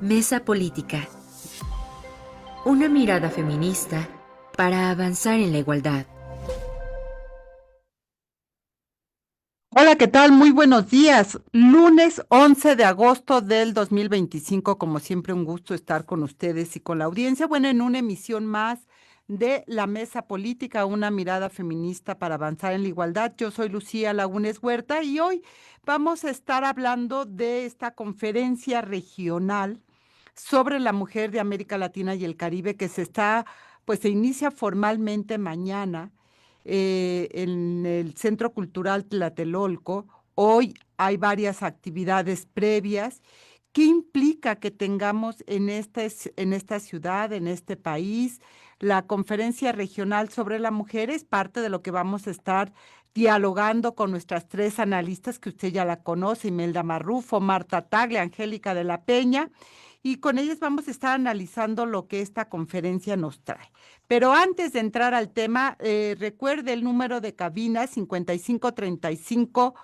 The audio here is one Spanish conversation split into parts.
Mesa Política. Una mirada feminista para avanzar en la igualdad. Hola, ¿qué tal? Muy buenos días. Lunes 11 de agosto del 2025, como siempre, un gusto estar con ustedes y con la audiencia. Bueno, en una emisión más de La Mesa Política, una mirada feminista para avanzar en la igualdad. Yo soy Lucía Lagunes Huerta y hoy vamos a estar hablando de esta conferencia regional sobre la mujer de América Latina y el Caribe que pues se inicia formalmente mañana en el Centro Cultural Tlatelolco. Hoy hay varias actividades previas. ¿Qué implica que tengamos en esta ciudad, en este país, la conferencia regional sobre la mujer? Es parte de lo que vamos a estar dialogando con nuestras tres analistas que usted ya la conoce: Imelda Marrufo, Marta Tagle, Angélica de la Peña, y con ellas vamos a estar analizando lo que esta conferencia nos trae. Pero antes de entrar al tema, recuerde el número de cabina 5535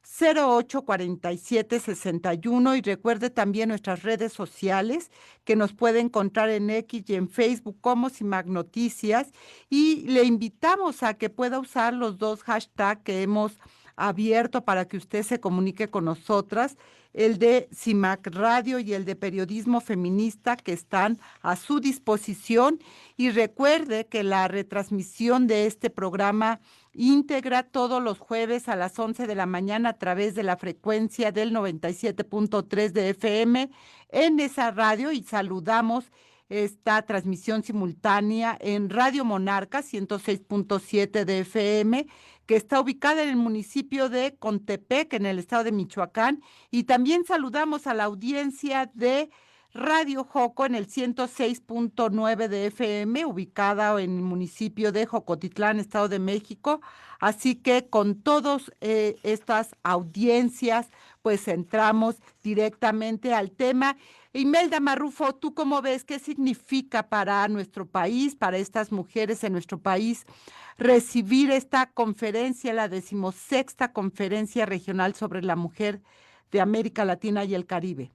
084761, y recuerde también nuestras redes sociales que nos puede encontrar en X y en Facebook como CIMAC Noticias, y le invitamos a que pueda usar los dos hashtags que hemos abierto para que usted se comunique con nosotras: el de CIMAC Radio y el de Periodismo Feminista, que están a su disposición. Y recuerde que la retransmisión de este programa íntegra todos los jueves a las 11 de la mañana a través de la frecuencia del 97.3 de FM en esa radio, y saludamos esta transmisión simultánea en Radio Monarca 106.7 de FM, que está ubicada en el municipio de Contepec, en el estado de Michoacán, y también saludamos a la audiencia de Radio Joco en el 106.9 de FM, ubicada en el municipio de Jocotitlán, Estado de México. Así que con todas estas audiencias, pues entramos directamente al tema. Imelda Marrufo, ¿tú cómo ves? ¿Qué significa para nuestro país, para estas mujeres en nuestro país, recibir esta conferencia, la 16ª Conferencia Regional sobre la Mujer de América Latina y el Caribe?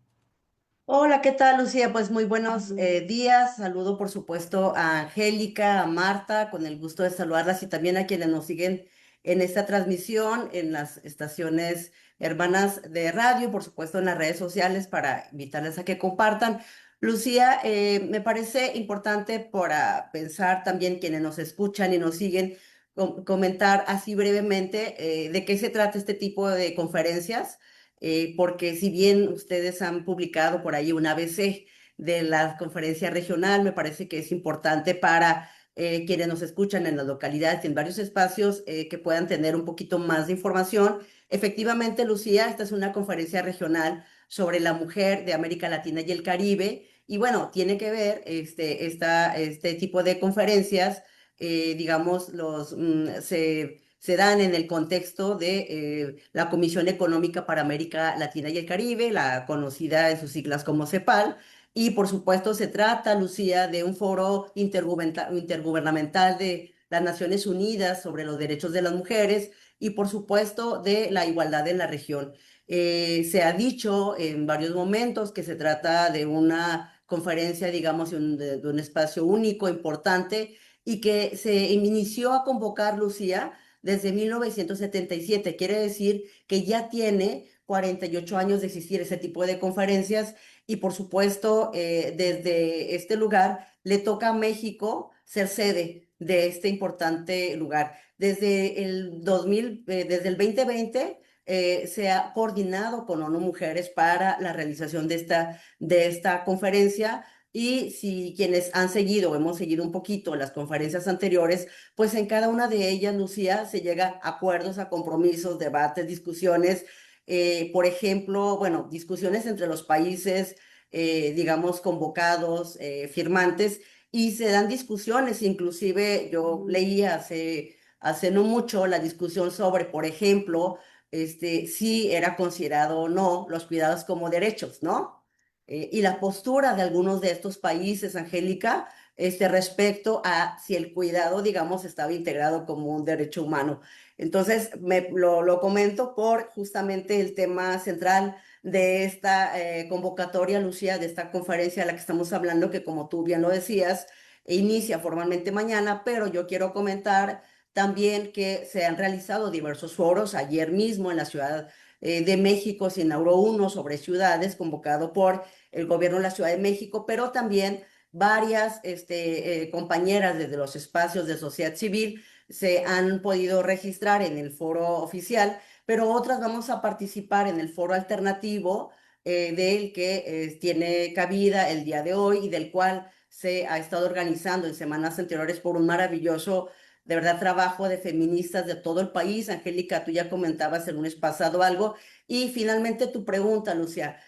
Hola, ¿qué tal, Lucía? Pues muy buenos días. Saludo, por supuesto, a Angélica, a Marta, con el gusto de saludarlas y también a quienes nos siguen en esta transmisión, en las estaciones hermanas de radio, por supuesto, en las redes sociales, para invitarles a que compartan. Lucía, me parece importante para pensar también quienes nos escuchan y nos siguen, comentar así brevemente de qué se trata este tipo de conferencias, porque si bien ustedes han publicado por ahí un ABC de la conferencia regional, me parece que es importante para quienes nos escuchan en las localidades y en varios espacios que puedan tener un poquito más de información. Efectivamente, Lucía, esta es una conferencia regional sobre la mujer de América Latina y el Caribe, y bueno, tiene que ver este tipo de conferencias, digamos, se dan en el contexto de la Comisión Económica para América Latina y el Caribe, la conocida en sus siglas como CEPAL, y por supuesto se trata, Lucía, de un foro intergubernamental de las Naciones Unidas sobre los derechos de las mujeres y por supuesto de la igualdad en la región. Se ha dicho en varios momentos que se trata de una conferencia, digamos, de un espacio único, importante, y que se inició a convocar, Lucía, desde 1977. Quiere decir que ya tiene 48 años de existir ese tipo de conferencias, y por supuesto, desde este lugar le toca a México ser sede de este importante lugar. Desde el 2020 se ha coordinado con ONU Mujeres para la realización de esta conferencia. Y si quienes han seguido o hemos seguido un poquito las conferencias anteriores, pues en cada una de ellas, Lucía, se llega a acuerdos, a compromisos, debates, discusiones, por ejemplo, bueno, discusiones entre los países, digamos, convocados, firmantes, y se dan discusiones. Inclusive yo leí hace no mucho la discusión sobre, por ejemplo, si era considerado o no los cuidados como derechos, ¿no? Y la postura de algunos de estos países, Angélica, respecto a si el cuidado, digamos, estaba integrado como un derecho humano. Entonces, lo comento por justamente el tema central de esta convocatoria, Lucía, de esta conferencia de la que estamos hablando, que como tú bien lo decías, inicia formalmente mañana, pero yo quiero comentar también que se han realizado diversos foros. Ayer mismo en la Ciudad de México se inauguró uno sobre ciudades convocado por el gobierno de la Ciudad de México, pero también varias compañeras desde los espacios de sociedad civil se han podido registrar en el foro oficial, pero otras vamos a participar en el foro alternativo del que tiene cabida el día de hoy y del cual se ha estado organizando en semanas anteriores por un maravilloso, de verdad, trabajo de feministas de todo el país. Angélica, tú ya comentabas el lunes pasado algo. Y finalmente tu pregunta, Lucia.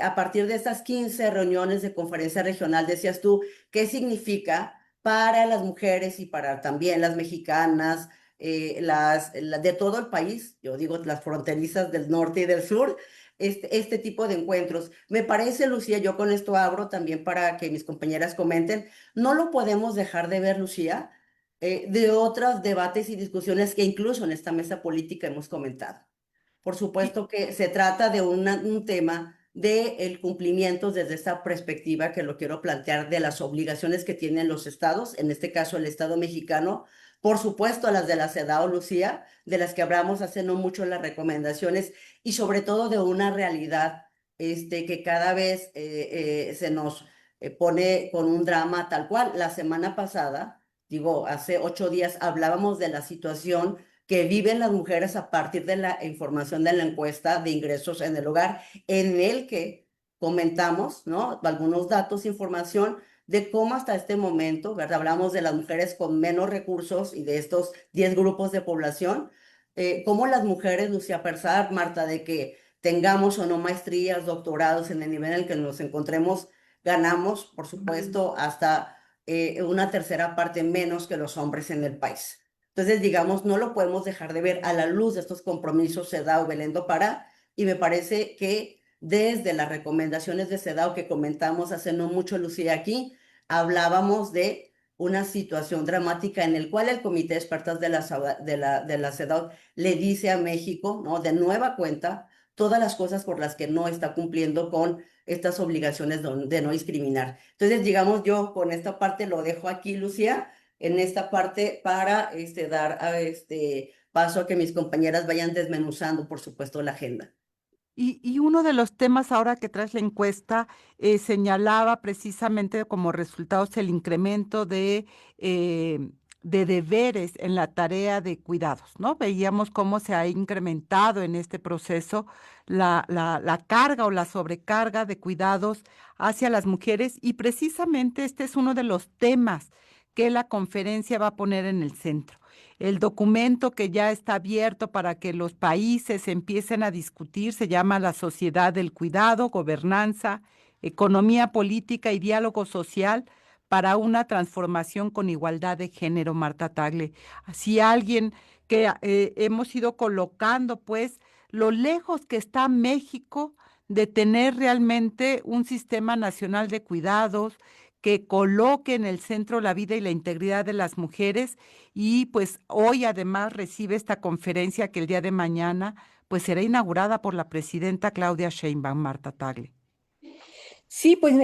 A partir de estas 15 reuniones de conferencia regional, decías tú, ¿qué significa para las mujeres y para también las mexicanas, de todo el país? Yo digo las fronterizas del norte y del sur, este tipo de encuentros. Me parece, Lucía, yo con esto abro también para que mis compañeras comenten, no lo podemos dejar de ver, Lucía, de otros debates y discusiones que incluso en esta mesa política hemos comentado. Por Y, supuesto que se trata de un tema de el cumplimiento desde esta perspectiva que lo quiero plantear de las obligaciones que tienen los estados, en este caso el Estado mexicano, por supuesto las de la CEDAW, Lucía, de las que hablamos hace no mucho las recomendaciones y sobre todo de una realidad que cada vez se nos pone con un drama tal cual. La semana pasada, digo, hace 8 días hablábamos de la situación que viven las mujeres a partir de la información de la encuesta de ingresos en el hogar, en el que comentamos, ¿no? Algunos datos, información de cómo hasta este momento, ¿verdad? Hablamos de las mujeres con menos recursos y de estos 10 grupos de población, cómo las mujeres, Lucía, a pesar, Marta, de que tengamos o no maestrías, doctorados en el nivel en el que nos encontremos, ganamos, por supuesto, hasta una tercera parte menos que los hombres en el país. Entonces, digamos, no lo podemos dejar de ver a la luz de estos compromisos CEDAW Belén do Pará, y me parece que desde las recomendaciones de CEDAW que comentamos hace no mucho, Lucía, aquí, hablábamos de una situación dramática en el cual el Comité de Expertas de la CEDAW le dice a México, ¿no? De nueva cuenta, todas las cosas por las que no está cumpliendo con estas obligaciones de no discriminar. Entonces, digamos, yo con esta parte lo dejo aquí, Lucía, en esta parte para dar paso a que mis compañeras vayan desmenuzando, por supuesto, la agenda. y uno de los temas ahora que traes la encuesta señalaba precisamente como resultados el incremento de deberes en la tarea de cuidados, ¿no? Veíamos cómo se ha incrementado en este proceso la carga o la sobrecarga de cuidados hacia las mujeres y precisamente este es uno de los temas que la conferencia va a poner en el centro. El documento que ya está abierto para que los países empiecen a discutir se llama La Sociedad del Cuidado, Gobernanza, Economía Política y Diálogo Social para una transformación con igualdad de género, Marta Tagle. Así alguien que hemos ido colocando, pues, lo lejos que está México de tener realmente un sistema nacional de cuidados que coloque en el centro la vida y la integridad de las mujeres y pues hoy además recibe esta conferencia que el día de mañana pues será inaugurada por la presidenta Claudia Sheinbaum, Marta Tagle. Sí, pues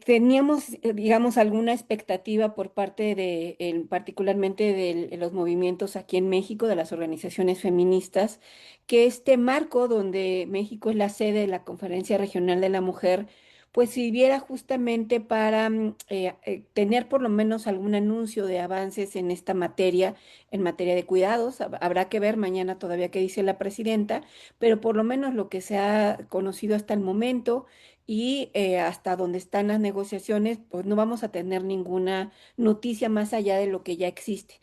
teníamos, digamos, alguna expectativa por parte de, particularmente de los movimientos aquí en México, de las organizaciones feministas, que este marco donde México es la sede de la Conferencia Regional de la Mujer, pues sirviera justamente para tener por lo menos algún anuncio de avances en materia de cuidados. Habrá que ver mañana todavía qué dice la presidenta, pero por lo menos lo que se ha conocido hasta el momento y hasta donde están las negociaciones, pues no vamos a tener ninguna noticia más allá de lo que ya existe.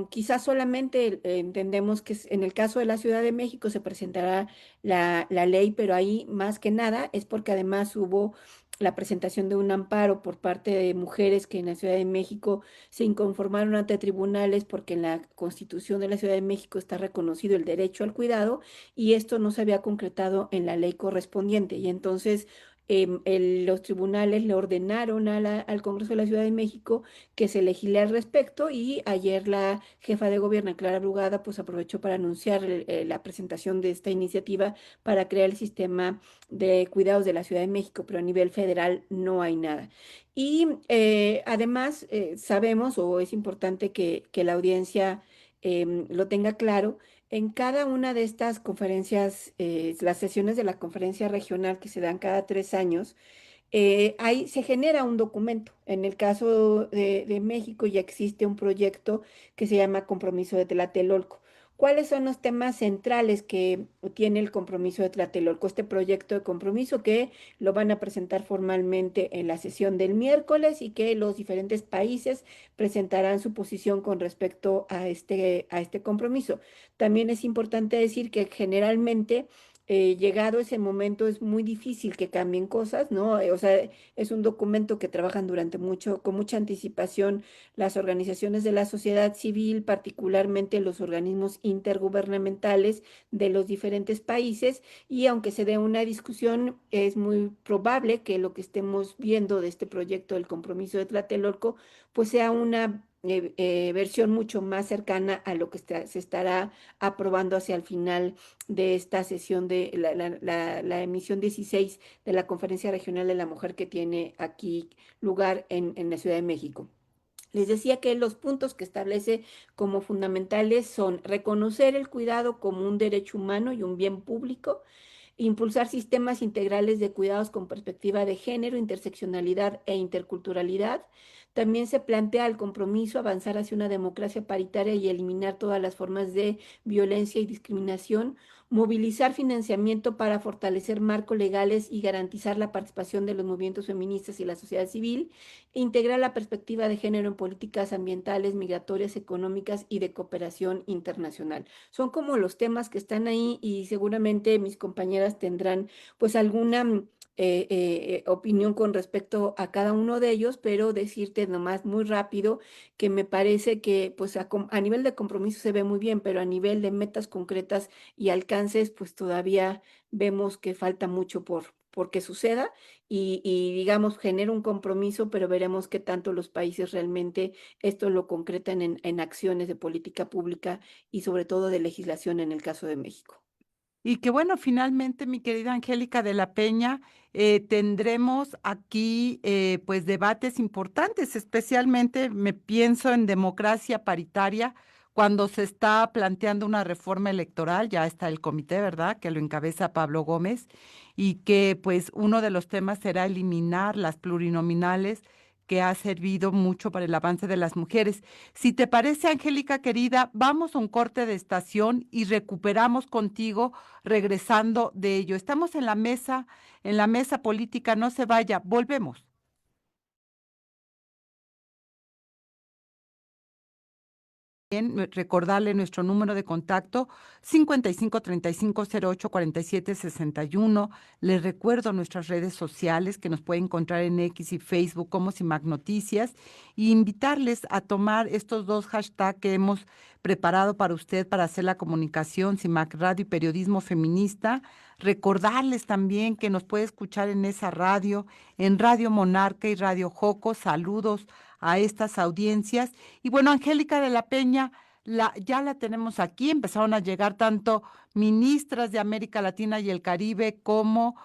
Quizás solamente entendemos que en el caso de la Ciudad de México se presentará la ley, pero ahí más que nada es porque además hubo la presentación de un amparo por parte de mujeres que en la Ciudad de México se inconformaron ante tribunales porque en la Constitución de la Ciudad de México está reconocido el derecho al cuidado y esto no se había concretado en la ley correspondiente. Y entonces los tribunales le ordenaron al Congreso de la Ciudad de México que se legisle al respecto y ayer la jefa de gobierno, Clara Brugada, pues aprovechó para anunciar la presentación de esta iniciativa para crear el sistema de cuidados de la Ciudad de México, pero a nivel federal no hay nada. Y además sabemos, o es importante que la audiencia lo tenga claro, en cada una de estas conferencias, las sesiones de la conferencia regional que se dan cada 3 años, ahí se genera un documento. En el caso de México ya existe un proyecto que se llama Compromiso de Tlatelolco. ¿Cuáles son los temas centrales que tiene el compromiso de Tlatelolco? Este proyecto de compromiso que lo van a presentar formalmente en la sesión del miércoles y que los diferentes países presentarán su posición con respecto a este compromiso. También es importante decir que generalmente llegado ese momento es muy difícil que cambien cosas, ¿no? O sea, es un documento que trabajan con mucha anticipación las organizaciones de la sociedad civil, particularmente los organismos intergubernamentales de los diferentes países, y aunque se dé una discusión, es muy probable que lo que estemos viendo de este proyecto del compromiso de Tlatelolco, pues sea una versión mucho más cercana a lo que se estará aprobando hacia el final de esta sesión de la emisión 16 de la Conferencia Regional de la Mujer que tiene aquí lugar en la Ciudad de México. Les decía que los puntos que establece como fundamentales son reconocer el cuidado como un derecho humano y un bien público, impulsar sistemas integrales de cuidados con perspectiva de género, interseccionalidad e interculturalidad. También se plantea el compromiso avanzar hacia una democracia paritaria y eliminar todas las formas de violencia y discriminación, movilizar financiamiento para fortalecer marcos legales y garantizar la participación de los movimientos feministas y la sociedad civil, e integrar la perspectiva de género en políticas ambientales, migratorias, económicas y de cooperación internacional. Son como los temas que están ahí y seguramente mis compañeras tendrán pues alguna opinión con respecto a cada uno de ellos, pero decirte nomás muy rápido que me parece que pues a nivel de compromiso se ve muy bien, pero a nivel de metas concretas y alcances pues todavía vemos que falta mucho por que suceda y digamos genera un compromiso, pero veremos qué tanto los países realmente esto lo concretan en acciones de política pública y sobre todo de legislación en el caso de México. Y que bueno, finalmente, mi querida Angélica de la Peña, tendremos aquí pues debates importantes, especialmente me pienso en democracia paritaria, cuando se está planteando una reforma electoral, ya está el comité, ¿verdad?, que lo encabeza Pablo Gómez, y que pues uno de los temas será eliminar las plurinominales que ha servido mucho para el avance de las mujeres. Si te parece, Angélica querida, vamos a un corte de estación y recuperamos contigo regresando de ello. Estamos en la mesa política, no se vaya, volvemos. Bien, recordarle nuestro número de contacto 5535084761. Les recuerdo nuestras redes sociales que nos pueden encontrar en X y Facebook como CIMAC Noticias y invitarles a tomar estos dos hashtags que hemos preparado para usted para hacer la comunicación CIMAC Radio y Periodismo Feminista. Recordarles también que nos puede escuchar en esa radio, en Radio Monarca y Radio Joco. Saludos a estas audiencias. Y bueno, Angélica de la Peña, ya la tenemos aquí, empezaron a llegar tanto ministras de América Latina y el Caribe como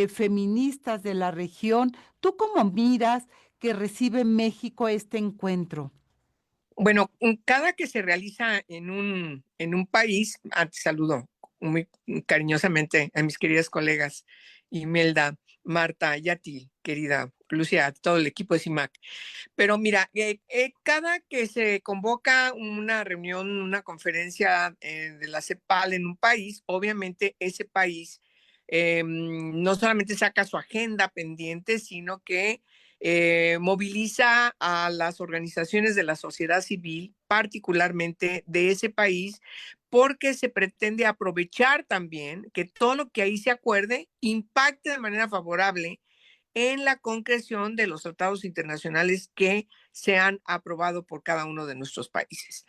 feministas de la región. ¿Tú cómo miras que recibe México este encuentro? Bueno, cada que se realiza en un país, antes saludo muy cariñosamente a mis queridas colegas Imelda, Marta y a ti, querida Lucía, a todo el equipo de CIMAC. Pero mira, cada que se convoca una reunión, una conferencia de la CEPAL en un país, obviamente ese país no solamente saca su agenda pendiente, sino que moviliza a las organizaciones de la sociedad civil, particularmente de ese país, porque se pretende aprovechar también que todo lo que ahí se acuerde impacte de manera favorable en la concreción de los tratados internacionales que se han aprobado por cada uno de nuestros países.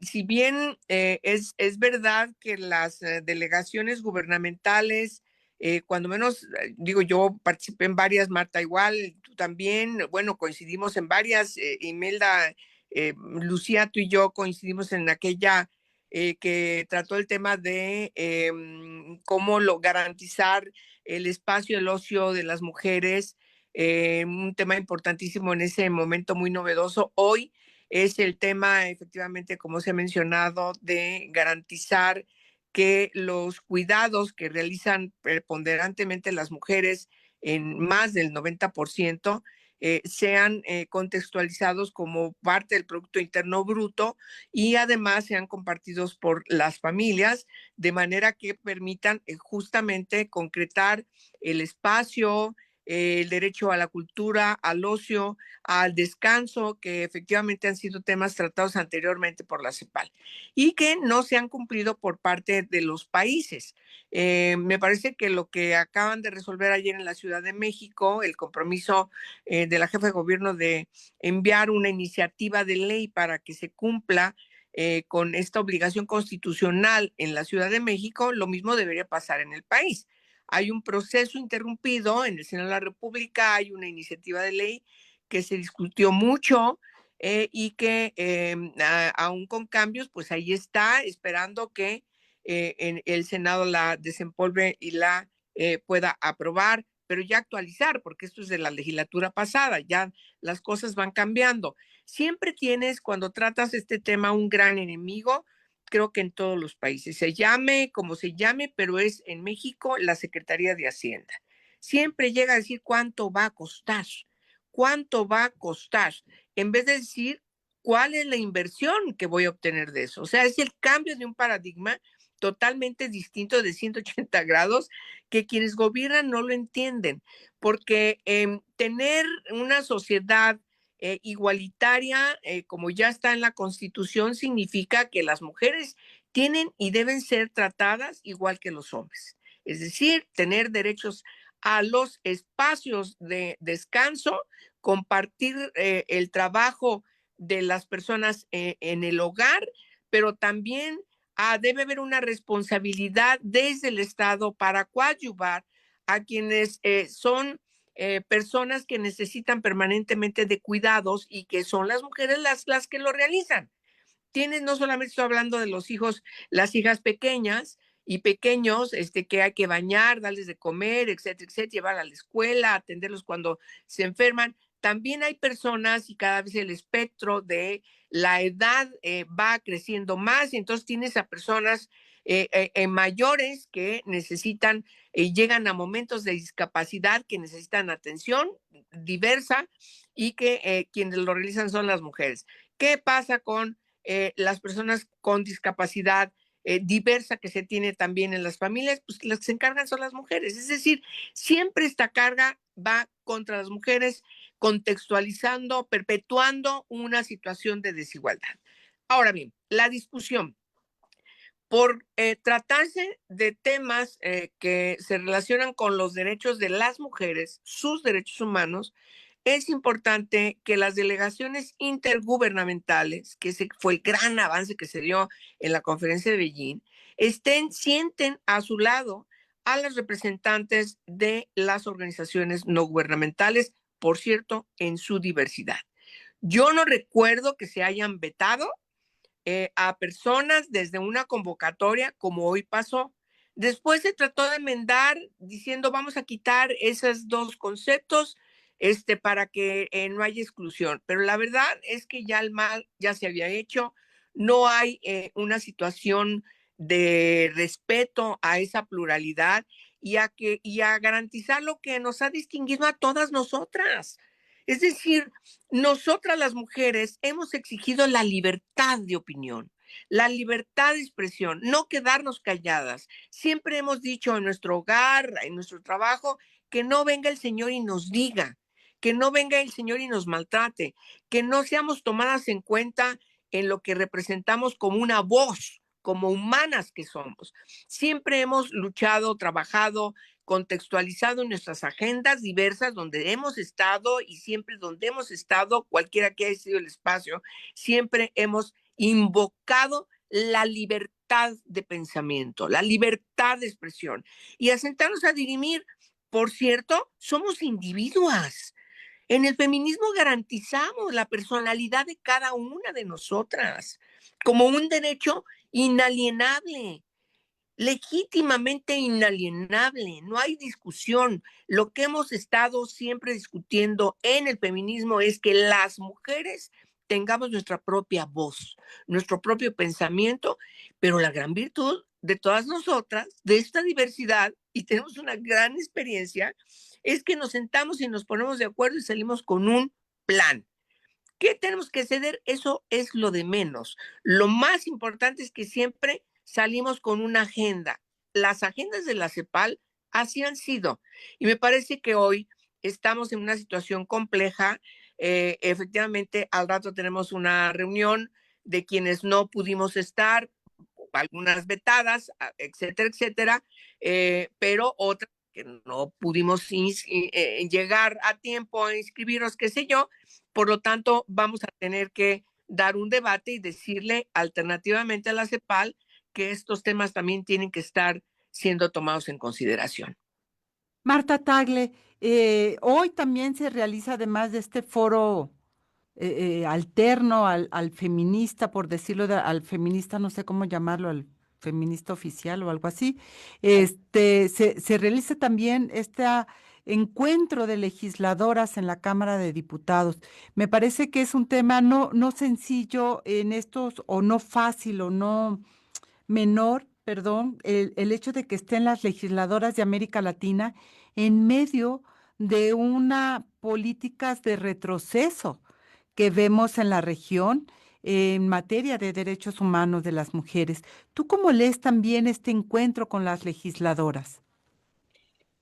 Si bien es verdad que las delegaciones gubernamentales cuando menos, digo, yo participé en varias, Marta igual, tú también, bueno, coincidimos en varias, Imelda, Lucía, tú y yo coincidimos en aquella que trató el tema de cómo garantizar el espacio, el ocio de las mujeres, un tema importantísimo en ese momento muy novedoso. Hoy es el tema, efectivamente, como se ha mencionado, de garantizar que los cuidados que realizan preponderantemente las mujeres en más del 90% sean contextualizados como parte del Producto Interno Bruto y además sean compartidos por las familias, de manera que permitan justamente concretar el espacio, el derecho a la cultura, al ocio, al descanso, que efectivamente han sido temas tratados anteriormente por la CEPAL y que no se han cumplido por parte de los países. Me parece que lo que acaban de resolver ayer en la Ciudad de México, el compromiso de la jefa de gobierno de enviar una iniciativa de ley para que se cumpla con esta obligación constitucional en la Ciudad de México, lo mismo debería pasar en el país. Hay un proceso interrumpido en el Senado de la República, hay una iniciativa de ley que se discutió mucho y que aún con cambios, pues ahí está, esperando que en el Senado la desempolve y la pueda aprobar, pero ya actualizar, porque esto es de la legislatura pasada, ya las cosas van cambiando. Siempre tienes, cuando tratas este tema, un gran enemigo, creo que en todos los países, se llame como se llame, pero es en México la Secretaría de Hacienda. Siempre llega a decir cuánto va a costar, cuánto va a costar, en vez de decir cuál es la inversión que voy a obtener de eso. O sea, es el cambio de un paradigma totalmente distinto de 180 grados que quienes gobiernan no lo entienden, porque tener una sociedad igualitaria, como ya está en la Constitución, significa que las mujeres tienen y deben ser tratadas igual que los hombres. Es decir, tener derechos a los espacios de descanso, compartir el trabajo de las personas en el hogar, pero también debe haber una responsabilidad desde el Estado para coadyuvar a quienes son personas que necesitan permanentemente de cuidados y que son las mujeres las que lo realizan. Tienes, no solamente estoy hablando de los hijos, las hijas pequeñas y pequeños, que hay que bañar, darles de comer, etcétera, etcétera, llevar a la escuela, atenderlos cuando se enferman. También hay personas y cada vez el espectro de la edad va creciendo más y entonces tienes a personas mayores que necesitan, llegan a momentos de discapacidad que necesitan atención diversa y que quienes lo realizan son las mujeres. ¿Qué pasa con las personas con discapacidad diversa que se tiene también en las familias? Pues las que se encargan son las mujeres. Es decir, siempre esta carga va contra las mujeres, contextualizando, perpetuando una situación de desigualdad. Ahora bien, la discusión por tratarse de temas que se relacionan con los derechos de las mujeres, sus derechos humanos, es importante que las delegaciones intergubernamentales, que ese fue el gran avance que se dio en la conferencia de Beijing, sienten a su lado a las representantes de las organizaciones no gubernamentales, por cierto, en su diversidad. Yo no recuerdo que se hayan vetado a personas desde una convocatoria como hoy pasó. Después se trató de enmendar diciendo vamos a quitar esos dos conceptos para que no haya exclusión. Pero la verdad es que ya el mal ya se había hecho. No hay una situación de respeto a esa pluralidad y a garantizar lo que nos ha distinguido a todas nosotras. Es decir, nosotras las mujeres hemos exigido la libertad de opinión, la libertad de expresión, no quedarnos calladas. Siempre hemos dicho en nuestro hogar, en nuestro trabajo, que no venga el Señor y nos diga, que no venga el Señor y nos maltrate, que no seamos tomadas en cuenta en lo que representamos como una voz, como humanas que somos. Siempre hemos luchado, trabajado, contextualizado en nuestras agendas diversas donde hemos estado y siempre donde hemos estado, cualquiera que haya sido el espacio, siempre hemos invocado la libertad libertad de pensamiento, la libertad de expresión y a sentarnos a dirimir. Por cierto, somos individuas. En el feminismo garantizamos la personalidad de cada una de nosotras como un derecho inalienable, legítimamente inalienable, no hay discusión. Lo que hemos estado siempre discutiendo en el feminismo es que las mujeres tengamos nuestra propia voz, nuestro propio pensamiento, pero la gran virtud de todas nosotras, de esta diversidad, y tenemos una gran experiencia, es que nos sentamos y nos ponemos de acuerdo y salimos con un plan. ¿Qué tenemos que ceder? Eso es lo de menos. Lo más importante es que siempre salimos con una agenda. Las agendas de la CEPAL así han sido. Y me parece que hoy estamos en una situación compleja. Efectivamente, al rato tenemos una reunión de quienes no pudimos estar, algunas vetadas, etcétera, etcétera, pero otras que no pudimos llegar a tiempo a inscribirnos, qué sé yo. Por lo tanto, vamos a tener que dar un debate y decirle alternativamente a la CEPAL que estos temas también tienen que estar siendo tomados en consideración. Marta Tagle, hoy también se realiza, además de este foro alterno al feminista, por decirlo, al feminista, no sé cómo llamarlo, al feminista oficial o algo así, se realiza también este encuentro de legisladoras en la Cámara de Diputados. Me parece que es un tema no sencillo en estos, o no fácil, o no menor, perdón, el hecho de que estén las legisladoras de América Latina en medio de una políticas de retroceso que vemos en la región en materia de derechos humanos de las mujeres. ¿Tú cómo lees también este encuentro con las legisladoras?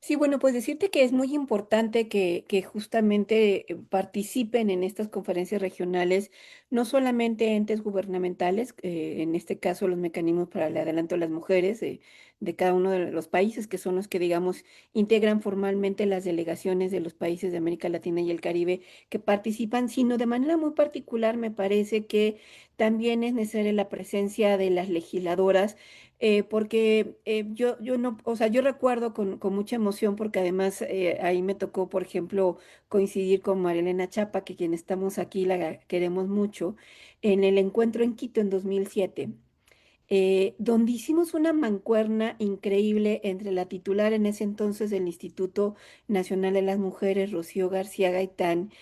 Sí, bueno, pues decirte que es muy importante que justamente participen en estas conferencias regionales, no solamente entes gubernamentales, en este caso los mecanismos para el adelanto de las mujeres de cada uno de los países, que son los que, digamos, integran formalmente las delegaciones de los países de América Latina y el Caribe que participan, sino de manera muy particular me parece que también es necesaria la presencia de las legisladoras porque yo no, o sea, yo recuerdo con mucha emoción porque además ahí me tocó, por ejemplo, coincidir con Marilena Chapa, que quien estamos aquí la queremos mucho, en el encuentro en Quito en 2007. Donde hicimos una mancuerna increíble entre la titular en ese entonces del Instituto Nacional de las Mujeres, Rocío García Gaitán,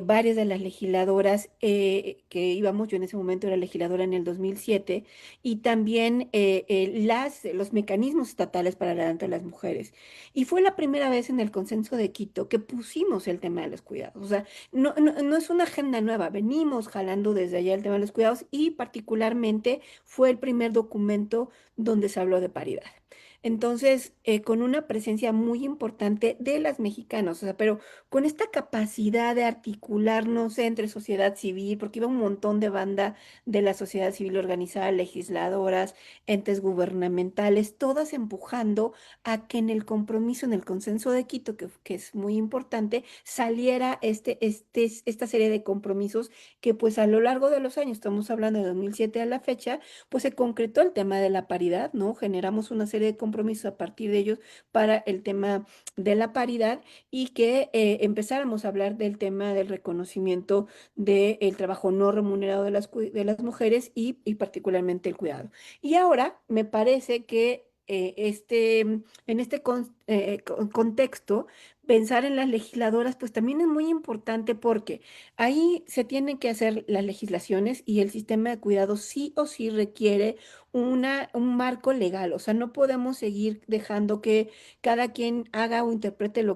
varias de las legisladoras que íbamos, yo en ese momento era legisladora en el 2007, y también los mecanismos estatales para el adelanto de las mujeres. Y fue la primera vez en el consenso de Quito que pusimos el tema de los cuidados. O sea, no es una agenda nueva, venimos jalando desde allá el tema de los cuidados y particularmente fue el primer documento donde se habló de paridad. Entonces, con una presencia muy importante de las mexicanas, o sea, pero con esta capacidad de articularnos entre sociedad civil, porque iba un montón de banda de la sociedad civil organizada, legisladoras, entes gubernamentales, todas empujando a que en el compromiso, en el consenso de Quito, que es muy importante, saliera esta serie de compromisos que pues a lo largo de los años, estamos hablando de 2007 a la fecha, pues se concretó el tema de la paridad, ¿no? Generamos una serie de compromisos a partir de ellos para el tema de la paridad y que empezáramos a hablar del tema del reconocimiento del trabajo no remunerado de las mujeres y particularmente el cuidado. Y ahora me parece que en este contexto, pensar en las legisladoras, pues también es muy importante porque ahí se tienen que hacer las legislaciones y el sistema de cuidado sí o sí requiere un marco legal. O sea, no podemos seguir dejando que cada quien haga o interprete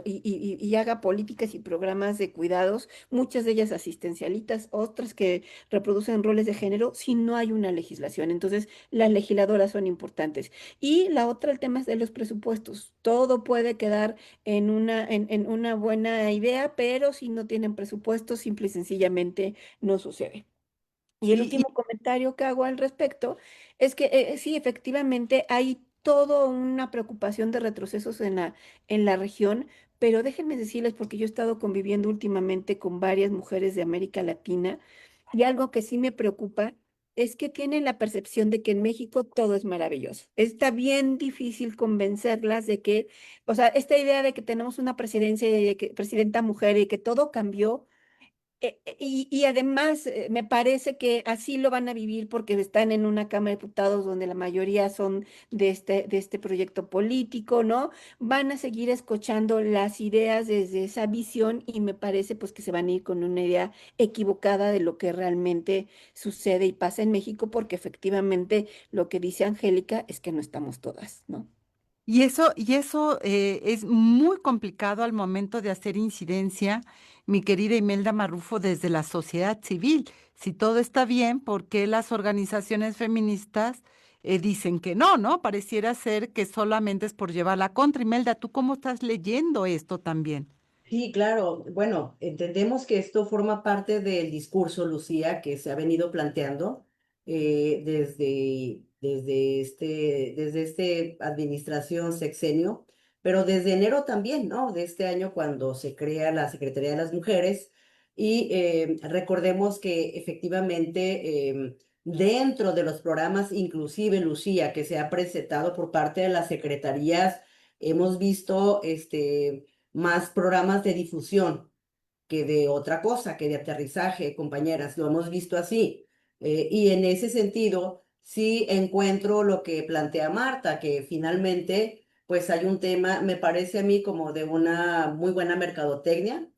y haga políticas y programas de cuidados, muchas de ellas asistencialistas, otras que reproducen roles de género, si no hay una legislación. Entonces, las legisladoras son importantes. Y la otra, el tema es de los presupuestos. Todo puede quedar en una buena idea, pero si no tienen presupuesto, simple y sencillamente no sucede. Y el Y último comentario que hago al respecto es que sí, efectivamente hay toda una preocupación de retrocesos en la región, pero déjenme decirles, porque yo he estado conviviendo últimamente con varias mujeres de América Latina, y algo que sí me preocupa es que tienen la percepción de que en México todo es maravilloso. Está bien difícil convencerlas de que, o sea, esta idea de que tenemos una presidencia y de que presidenta mujer y que todo cambió. Y además me parece que así lo van a vivir porque están en una Cámara de Diputados donde la mayoría son de este proyecto político, ¿no? Van a seguir escuchando las ideas desde esa visión y me parece pues que se van a ir con una idea equivocada de lo que realmente sucede y pasa en México porque efectivamente lo que dice Angélica es que no estamos todas, ¿no? Y eso es muy complicado al momento de hacer incidencia, mi querida Imelda Marrufo, desde la sociedad civil. Si todo está bien, ¿por qué las organizaciones feministas dicen que no, no? Pareciera ser que solamente es por llevar la contra. Imelda, ¿tú cómo estás leyendo esto también? Sí, claro. Bueno, entendemos que esto forma parte del discurso, Lucía, que se ha venido planteando desde este administración sexenio, pero desde enero también, ¿no? De este año cuando se crea la Secretaría de las Mujeres y recordemos que efectivamente dentro de los programas, inclusive, Lucía, que se ha presentado por parte de las secretarías, hemos visto más programas de difusión que de otra cosa, que de aterrizaje, compañeras, lo hemos visto así. Y en ese sentido, sí encuentro lo que plantea Marta, que finalmente, pues hay un tema, me parece a mí como de una muy buena mercadotecnia.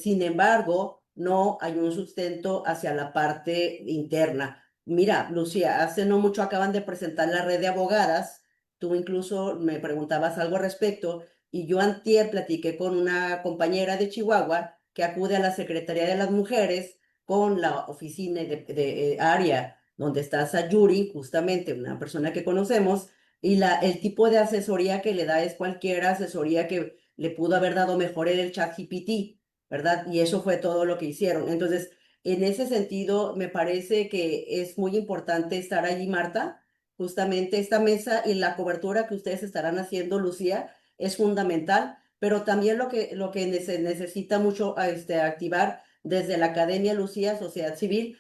Sin embargo, no hay un sustento hacia la parte interna. Mira, Lucía, hace no mucho acaban de presentar la red de abogadas, tú incluso me preguntabas algo al respecto, y yo antier platiqué con una compañera de Chihuahua que acude a la Secretaría de las Mujeres con la oficina de área donde está Sayuri, justamente una persona que conocemos, y el tipo de asesoría que le da es cualquier asesoría que le pudo haber dado mejor en el chat GPT, ¿verdad? Y eso fue todo lo que hicieron. Entonces, en ese sentido, me parece que es muy importante estar allí, Marta. Justamente esta mesa y la cobertura que ustedes estarán haciendo, Lucía, es fundamental, pero también lo que se necesita mucho activar desde la Academia Lucía, sociedad civil,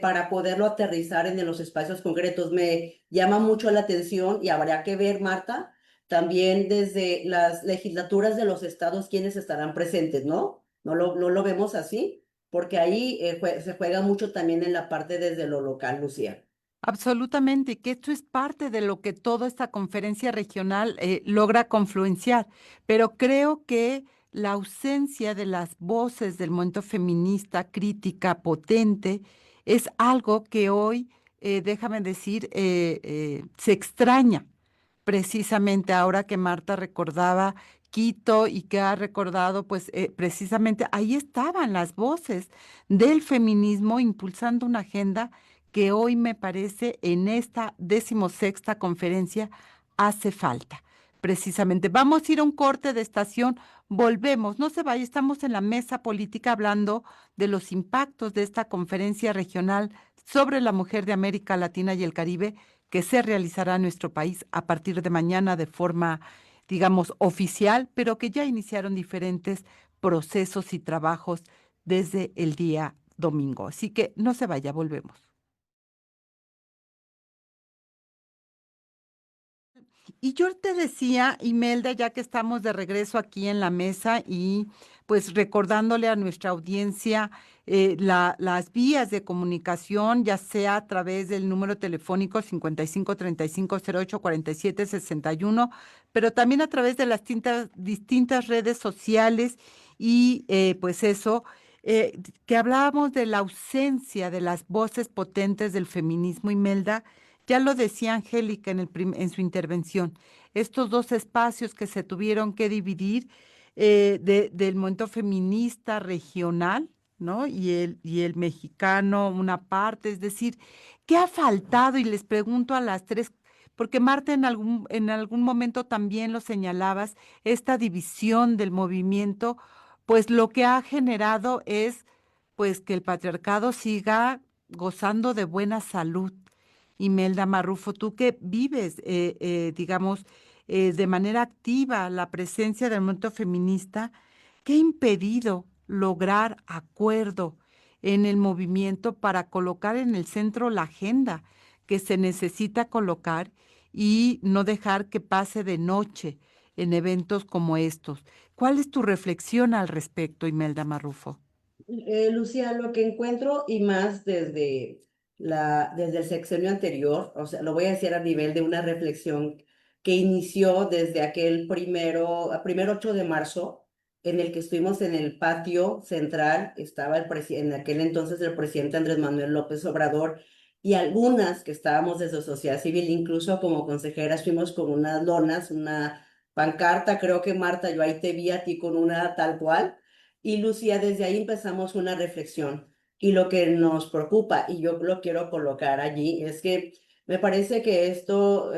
para poderlo aterrizar en los espacios concretos. Me llama mucho la atención y habrá que ver, Marta, también desde las legislaturas de los estados quienes estarán presentes, ¿no? No lo vemos así, porque ahí se juega mucho también en la parte desde lo local, Lucía. Absolutamente, que esto es parte de lo que toda esta conferencia regional logra confluenciar, pero creo que la ausencia de las voces del movimiento feminista crítica potente es algo que hoy, déjame decir, se extraña precisamente ahora que Marta recordaba Quito y que ha recordado, pues precisamente ahí estaban las voces del feminismo impulsando una agenda que hoy me parece en esta 16ª conferencia hace falta. Precisamente, vamos a ir a un corte de estación, volvemos, no se vaya, estamos en la mesa política hablando de los impactos de esta conferencia regional sobre la mujer de América Latina y el Caribe que se realizará en nuestro país a partir de mañana de forma, digamos, oficial, pero que ya iniciaron diferentes procesos y trabajos desde el día domingo. Así que no se vaya, volvemos. Y yo te decía, Imelda, ya que estamos de regreso aquí en la mesa y pues recordándole a nuestra audiencia las vías de comunicación, ya sea a través del número telefónico 5535084761, pero también a través de las distintas redes sociales y pues eso, que hablábamos de la ausencia de las voces potentes del feminismo, Imelda. Ya lo decía Angélica en su intervención, estos dos espacios que se tuvieron que dividir del momento feminista regional, ¿no? Y el mexicano, una parte, es decir, ¿qué ha faltado? Y les pregunto a las tres, porque Marta en algún momento también lo señalabas, esta división del movimiento, pues lo que ha generado es pues que el patriarcado siga gozando de buena salud. Imelda Marrufo, tú que vives, digamos, de manera activa la presencia del movimiento feminista, ¿qué ha impedido lograr acuerdo en el movimiento para colocar en el centro la agenda que se necesita colocar y no dejar que pase de noche en eventos como estos. ¿Cuál es tu reflexión al respecto, Imelda Marrufo? Lucía, lo que encuentro y más desde el sexenio anterior, o sea, lo voy a decir a nivel de una reflexión que inició desde aquel primer 8 de marzo, en el que estuvimos en el patio central, estaba en aquel entonces el presidente Andrés Manuel López Obrador y algunas que estábamos desde sociedad civil, incluso como consejeras, fuimos con unas lonas, una pancarta, creo que Marta, yo ahí te vi a ti con una tal cual. Y Lucía, desde ahí empezamos una reflexión. Y lo que nos preocupa, y yo lo quiero colocar allí, es que me parece que esto,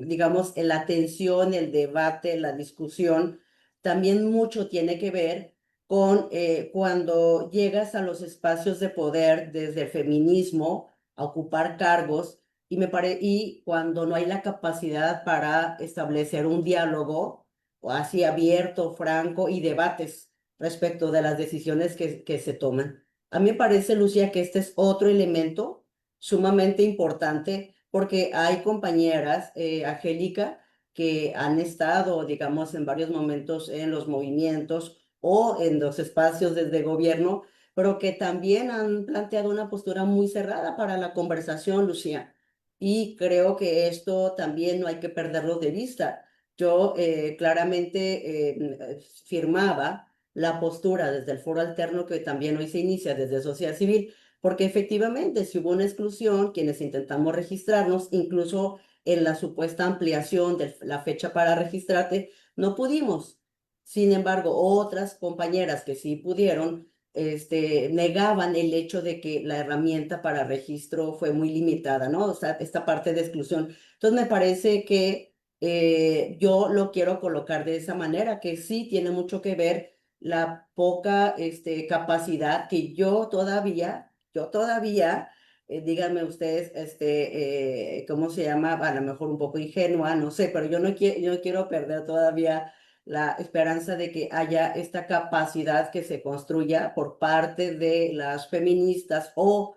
digamos, la atención, el debate, la discusión, también mucho tiene que ver con cuando llegas a los espacios de poder desde el feminismo, a ocupar cargos, y cuando no hay la capacidad para establecer un diálogo o así abierto, franco y debates respecto de las decisiones que se toman. A mí me parece, Lucía, que este es otro elemento sumamente importante porque hay compañeras, Angélica, que han estado, digamos, en varios momentos en los movimientos o en los espacios desde gobierno, pero que también han planteado una postura muy cerrada para la conversación, Lucía. Y creo que esto también no hay que perderlo de vista. Yo claramente firmaba la postura desde el foro alterno que también hoy se inicia desde sociedad civil, porque efectivamente si hubo una exclusión, quienes intentamos registrarnos, incluso en la supuesta ampliación de la fecha para registrarte, no pudimos. Sin embargo, otras compañeras que sí pudieron, negaban el hecho de que la herramienta para registro fue muy limitada, ¿no? O sea, esta parte de exclusión. Entonces me parece que yo lo quiero colocar de esa manera, que sí tiene mucho que ver la poca capacidad que yo todavía, díganme ustedes, ¿cómo se llama? A lo mejor un poco ingenua, no sé, pero yo no quiero perder todavía la esperanza de que haya esta capacidad que se construya por parte de las feministas o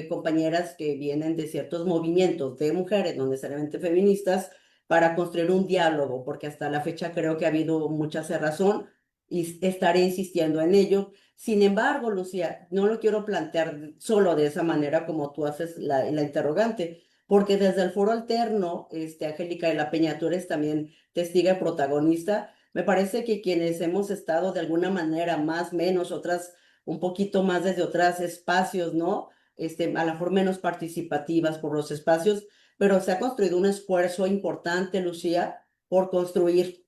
compañeras que vienen de ciertos movimientos de mujeres, no necesariamente feministas, para construir un diálogo, porque hasta la fecha creo que ha habido mucha cerrazón y estaré insistiendo en ello. Sin embargo, Lucía, no lo quiero plantear solo de esa manera como tú haces la interrogante, porque desde el foro alterno, Angélica de la Peña, tú eres también testiga y protagonista. Me parece que quienes hemos estado de alguna manera, más, menos, otras, un poquito más desde otros espacios, ¿no? A lo mejor menos participativas por los espacios, pero se ha construido un esfuerzo importante, Lucía, por construir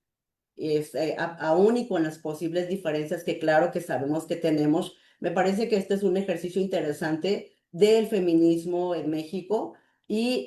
aún y con las posibles diferencias que claro que sabemos que tenemos, me parece que este es un ejercicio interesante del feminismo en México y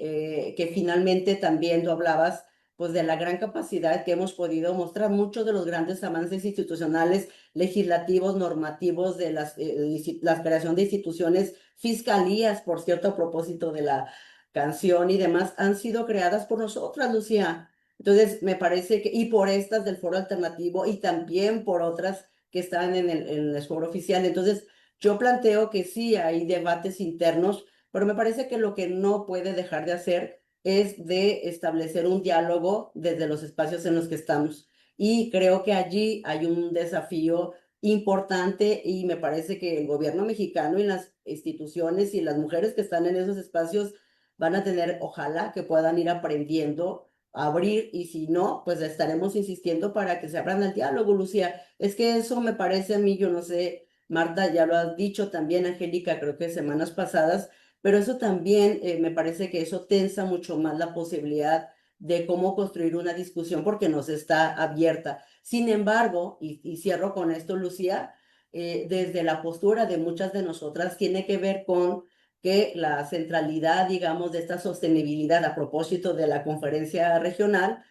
que finalmente también tú hablabas pues de la gran capacidad que hemos podido mostrar muchos de los grandes avances institucionales, legislativos, normativos, de la creación de instituciones, fiscalías, por cierto, a propósito de la canción y demás, han sido creadas por nosotras, Lucía. Entonces, me parece que, y por estas del foro alternativo y también por otras que están en el foro oficial. Entonces, yo planteo que sí hay debates internos, pero me parece que lo que no puede dejar de hacer es de establecer un diálogo desde los espacios en los que estamos. Y creo que allí hay un desafío importante y me parece que el gobierno mexicano y las instituciones y las mujeres que están en esos espacios van a tener, ojalá que puedan ir aprendiendo abrir y si no, pues estaremos insistiendo para que se abran al diálogo, Lucía. Es que eso me parece a mí, yo no sé, Marta, ya lo has dicho también, Angélica, creo que semanas pasadas, pero eso también me parece que eso tensa mucho más la posibilidad de cómo construir una discusión porque nos está abierta. Sin embargo, y cierro con esto, Lucía, desde la postura de muchas de nosotras tiene que ver con que la centralidad, digamos, de esta sostenibilidad a propósito de la conferencia regional,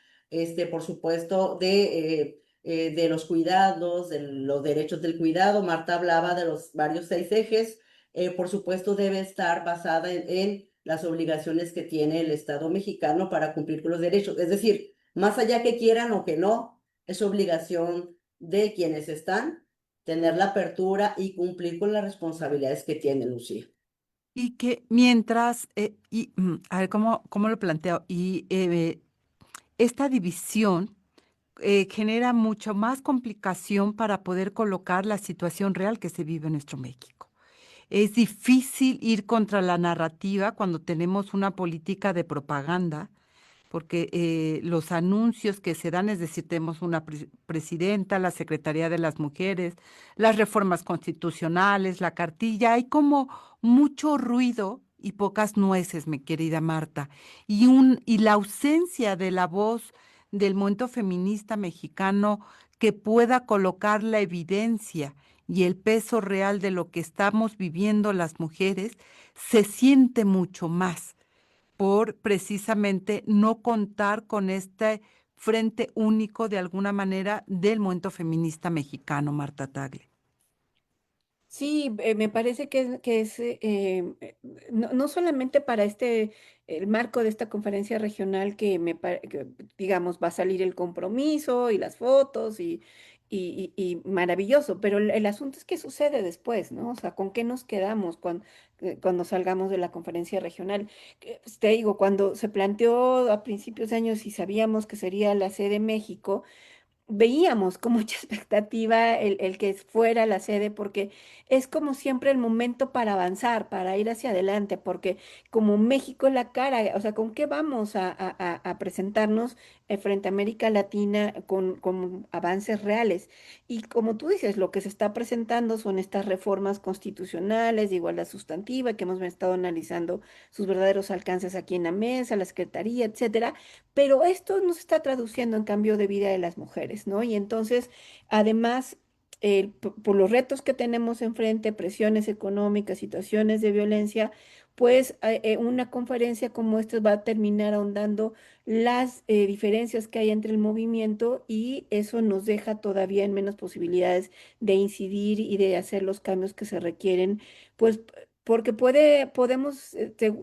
por supuesto, de los cuidados, de los derechos del cuidado. Marta hablaba de los varios 6 ejes. Por supuesto, debe estar basada en las obligaciones que tiene el Estado mexicano para cumplir con los derechos. Es decir, más allá que quieran o que no, es obligación de quienes están tener la apertura y cumplir con las responsabilidades que tiene, Lucía. Y que mientras, a ver, ¿cómo lo planteo? Y esta división genera mucho más complicación para poder colocar la situación real que se vive en nuestro México. Es difícil ir contra la narrativa cuando tenemos una política de propaganda, porque los anuncios que se dan, es decir, tenemos una presidenta, la Secretaría de las Mujeres, las reformas constitucionales, la cartilla, hay como mucho ruido y pocas nueces, mi querida Marta, y la ausencia de la voz del movimiento feminista mexicano que pueda colocar la evidencia y el peso real de lo que estamos viviendo las mujeres, se siente mucho más por precisamente no contar con este frente único de alguna manera del movimiento feminista mexicano, Marta Tagle. Sí, me parece que no solamente para el marco de esta conferencia regional que, digamos, va a salir el compromiso y las fotos y maravilloso, pero el asunto es qué sucede después, ¿no? O sea, ¿con qué nos quedamos cuando salgamos de la conferencia regional? Pues, te digo, cuando se planteó a principios de años y sabíamos que sería la sede México, veíamos con mucha expectativa el que fuera la sede, porque es como siempre el momento para avanzar, para ir hacia adelante, porque como México es la cara, o sea, ¿con qué vamos a presentarnos frente a América Latina con avances reales? Y como tú dices, lo que se está presentando son estas reformas constitucionales de igualdad sustantiva que hemos estado analizando sus verdaderos alcances aquí en la mesa, la Secretaría, etcétera, pero esto no se está traduciendo en cambio de vida de las mujeres, ¿no? Y entonces, además, por los retos que tenemos enfrente, presiones económicas, situaciones de violencia, pues una conferencia como esta va a terminar ahondando las diferencias que hay entre el movimiento y eso nos deja todavía en menos posibilidades de incidir y de hacer los cambios que se requieren, pues porque podemos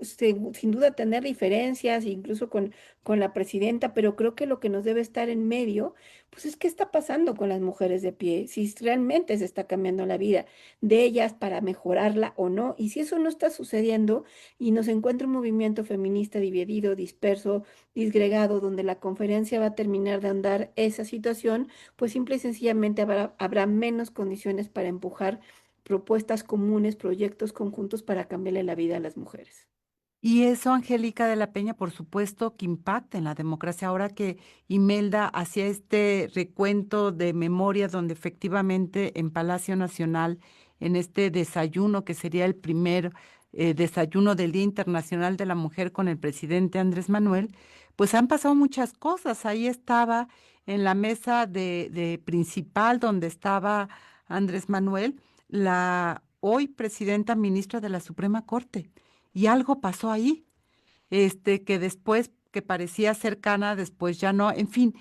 sin duda tener diferencias, incluso con la presidenta, pero creo que lo que nos debe estar en medio, pues es qué está pasando con las mujeres de pie, si realmente se está cambiando la vida de ellas para mejorarla o no, y si eso no está sucediendo y nos encuentra un movimiento feminista dividido, disperso, disgregado, donde la conferencia va a terminar de andar esa situación, pues simple y sencillamente habrá menos condiciones para empujar propuestas comunes, proyectos conjuntos para cambiarle la vida a las mujeres. Y eso, Angélica de la Peña, por supuesto que impacta en la democracia. Ahora que Imelda hacía este recuento de memoria donde efectivamente en Palacio Nacional, en este desayuno que sería el primer desayuno del Día Internacional de la Mujer con el presidente Andrés Manuel, pues han pasado muchas cosas. Ahí estaba en la mesa de principal donde estaba Andrés Manuel, la hoy presidenta ministra de la Suprema Corte. Y algo pasó ahí, que después, que parecía cercana, después ya no. En fin,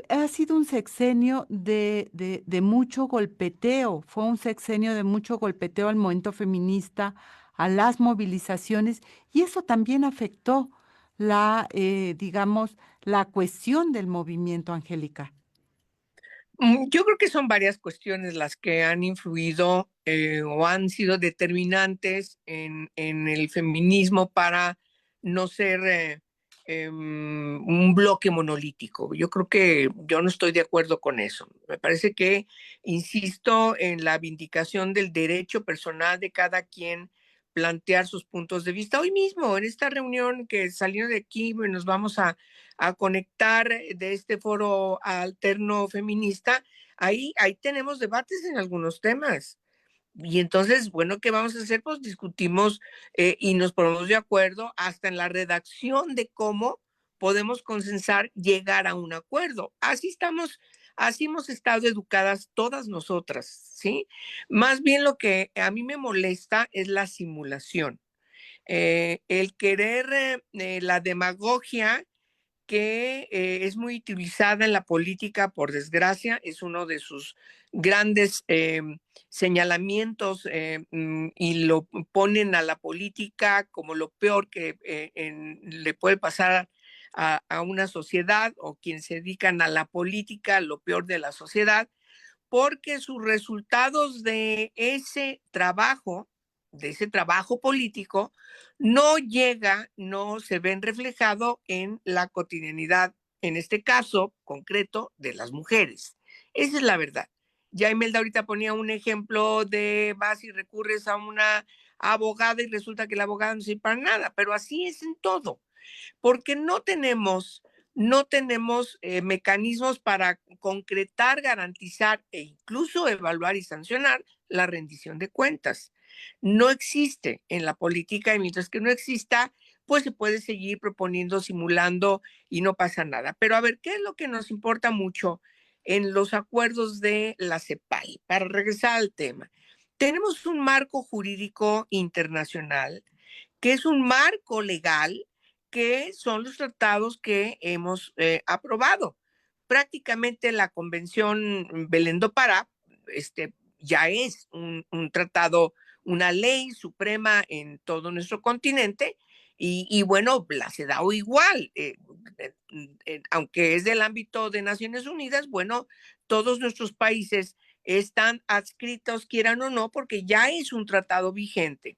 ha sido un sexenio de mucho golpeteo, fue un sexenio de mucho golpeteo al movimiento feminista, a las movilizaciones, y eso también afectó digamos, la cohesión del movimiento, Angélica. Yo creo que son varias cuestiones las que han influido o han sido determinantes en el feminismo para no ser un bloque monolítico. Yo creo que yo no estoy de acuerdo con eso. Me parece que insisto en la vindicación del derecho personal de cada quien plantear sus puntos de vista. Hoy mismo, en esta reunión que salió de aquí, nos vamos a conectar de este foro alterno feminista, ahí tenemos debates en algunos temas. Y entonces, bueno, ¿qué vamos a hacer? Pues discutimos y nos ponemos de acuerdo hasta en la redacción de cómo podemos consensar, llegar a un acuerdo. Así hemos estado educadas todas nosotras, ¿sí? Más bien lo que a mí me molesta es la simulación, el querer la demagogia que es muy utilizada en la política, por desgracia, es uno de sus grandes señalamientos y lo ponen a la política como lo peor que le puede pasar a una sociedad o quienes se dedican a la política, lo peor de la sociedad, porque sus resultados de ese trabajo político, no se ven reflejado en la cotidianidad, en este caso concreto, de las mujeres. Esa es la verdad. Ya Imelda ahorita ponía un ejemplo de vas y recurres a una abogada y resulta que la abogada no sirve para nada, pero así es en todo, porque no tenemos mecanismos para concretar, garantizar e incluso evaluar y sancionar la rendición de cuentas. No existe en la política y mientras que no exista, pues se puede seguir proponiendo, simulando y no pasa nada. Pero a ver, ¿qué es lo que nos importa mucho en los acuerdos de la CEPAL? Para regresar al tema, tenemos un marco jurídico internacional que es un marco legal que son los tratados que hemos aprobado. Prácticamente la Convención Belén do Pará ya es un tratado, una ley suprema en todo nuestro continente y bueno, la CEDAW igual, aunque es del ámbito de Naciones Unidas, bueno, todos nuestros países están adscritos, quieran o no, porque ya es un tratado vigente.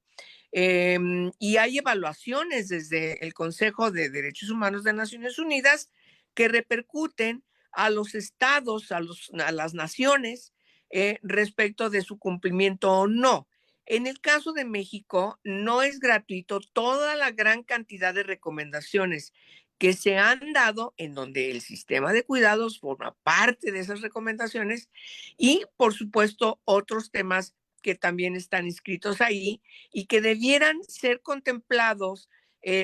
Y hay evaluaciones desde el Consejo de Derechos Humanos de Naciones Unidas que repercuten a los estados, a las naciones, respecto de su cumplimiento o no. En el caso de México, no es gratuito toda la gran cantidad de recomendaciones que se han dado en donde el sistema de cuidados forma parte de esas recomendaciones y, por supuesto, otros temas que también están inscritos ahí y que debieran ser contemplados,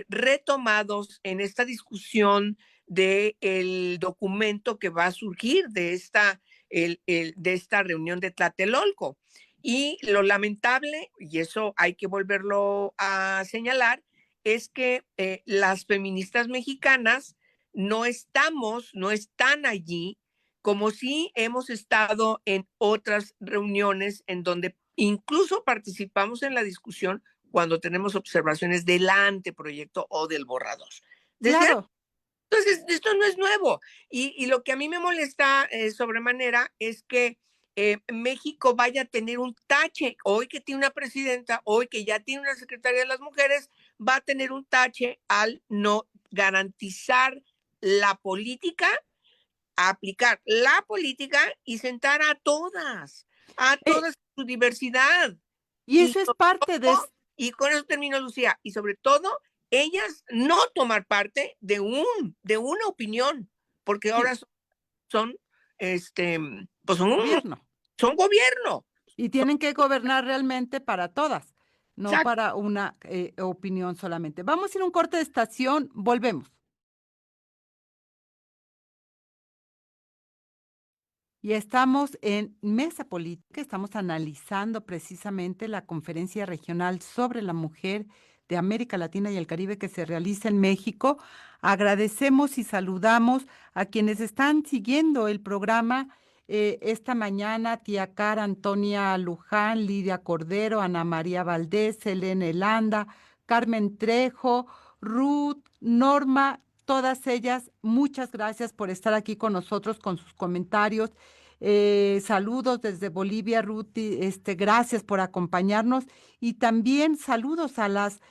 retomados en esta discusión del documento que va a surgir de esta reunión de Tlatelolco. Y lo lamentable, y eso hay que volverlo a señalar, es que las feministas mexicanas no están allí, como si hemos estado en otras reuniones en donde incluso participamos en la discusión cuando tenemos observaciones del anteproyecto o del borrador. Claro. Entonces, esto no es nuevo. Y lo que a mí me molesta sobremanera es que México vaya a tener un tache. Hoy que tiene una presidenta, hoy que ya tiene una secretaria de las mujeres, va a tener un tache al no garantizar la política, aplicar la política y sentar a Eh, todas su diversidad. y Y eso es sobre parte de, todo, y con eso termino, Lucía, y sobre todo, ellas no tomar parte de una opinión, porque ahora sí, son, pues gobierno. son gobierno. Y tienen que gobernar realmente para todas, no Exacto. para una opinión solamente. Vamos a ir a un corte de estación, volvemos. Y estamos en Mesa Política, estamos analizando precisamente la conferencia regional sobre la mujer de América Latina y el Caribe que se realiza en México. Agradecemos y saludamos a quienes están siguiendo el programa esta mañana, tía Cara, Antonia Luján, Lidia Cordero, Ana María Valdés, Elena Landa, Carmen Trejo, Ruth, Norma, todas ellas, muchas gracias por estar aquí con nosotros con sus comentarios. Saludos desde Bolivia, Ruth, gracias por acompañarnos y también saludos a las